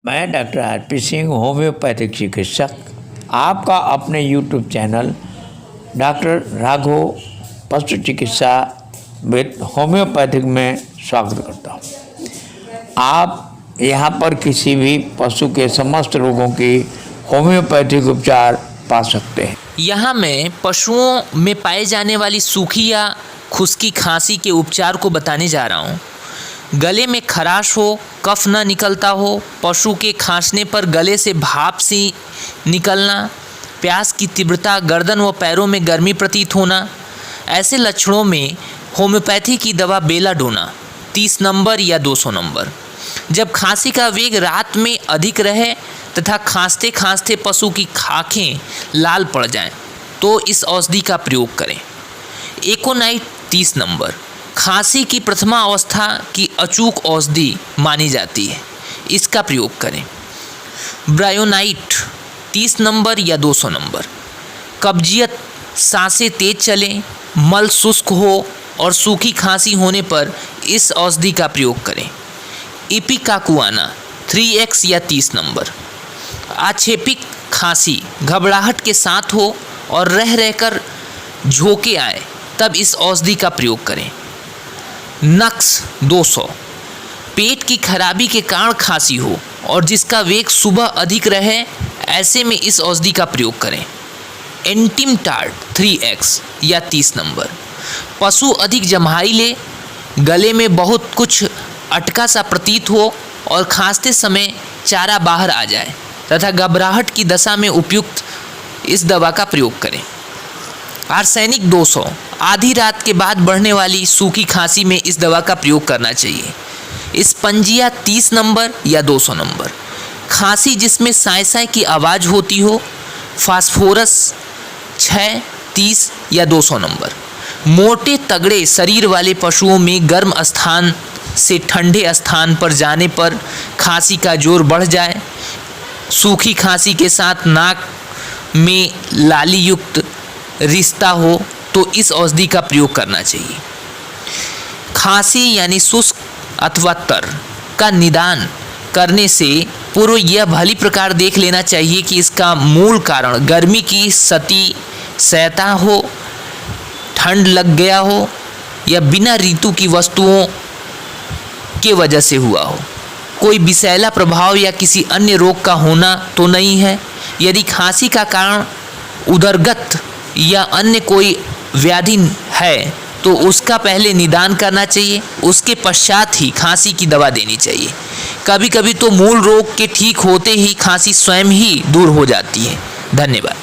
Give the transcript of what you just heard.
मैं doctor RP Singh, homeopathic चिकित्सक, आपका अपने यूट्यूब चैनल डॉक्टर राघव पशु चिकित्सा विद होम्योपैथिक में स्वागत करता हूँ। आप यहाँ पर किसी भी पशु के समस्त रोगों की होम्योपैथिक उपचार पा सकते हैं। यहाँ मैं पशुओं में पाए जाने वाली सूखी या खुश्की खांसी के उपचार को बताने जा रहा हूँ। गले में खराश हो, कफ न निकलता हो, पशु के खांसने पर गले से भाप सी निकलना, प्यास की तीव्रता, गर्दन व पैरों में गर्मी प्रतीत होना, ऐसे लक्षणों में होम्योपैथी की दवा बेलाडोना 30 नंबर या 200 नंबर। जब खांसी का वेग रात में अधिक रहे तथा खांसते खांसते पशु की आँखें लाल पड़ जाएं, तो इस औषधि का प्रयोग करें। एकोनाइट 30 नंबर खांसी की प्रथमा अवस्था की अचूक औषधि मानी जाती है, इसका प्रयोग करें। ब्रायोनाइट 30 नंबर या 200 नंबर कब्जियत, सांसें तेज चलें, मल शुष्क हो और सूखी खांसी होने पर इस औषधि का प्रयोग करें। इपिकाकुआना 3x या 30 नंबर आक्षेपिक खांसी घबराहट के साथ हो और रह रहकर झोंके आए, तब इस औषधि का प्रयोग करें। नक्स 200 पेट की खराबी के कारण खांसी हो और जिसका वेग सुबह अधिक रहे, ऐसे में इस औषधि का प्रयोग करें। एंटिमटार्ड 3x या 30 नंबर पशु अधिक जम्हाई ले, गले में बहुत कुछ अटका सा प्रतीत हो और खांसते समय चारा बाहर आ जाए तथा घबराहट की दशा में उपयुक्त इस दवा का प्रयोग करें। आर्सेनिक 200 आधी रात के बाद बढ़ने वाली सूखी खांसी में इस दवा का प्रयोग करना चाहिए। स्पंजिया 30 नंबर या 200 नंबर खांसी जिसमें साय साय की आवाज़ होती हो, फास्फोरस 6, 30 या 200 नंबर मोटे तगड़े शरीर वाले पशुओं में गर्म स्थान से ठंडे स्थान पर जाने पर खांसी का जोर बढ़ जाए, सूखी खांसी के साथ नाक में लाली युक्त रिश्ता हो, तो इस औषधि का प्रयोग करना चाहिए। खांसी यानी शुष्क अथवा तर का निदान करने से पूर्व यह भली प्रकार देख लेना चाहिए कि इसका मूल कारण गर्मी की सता हो, ठंड लग गया हो या बिना ऋतु की वस्तुओं के वजह से हुआ हो। कोई विषैला प्रभाव या किसी अन्य रोग का होना तो नहीं है। यदि खांसी का कारण उदरगत या अन्य कोई व्याधि है तो उसका पहले निदान करना चाहिए, उसके पश्चात ही खांसी की दवा देनी चाहिए। कभी कभी तो मूल रोग के ठीक होते ही खांसी स्वयं ही दूर हो जाती है। धन्यवाद।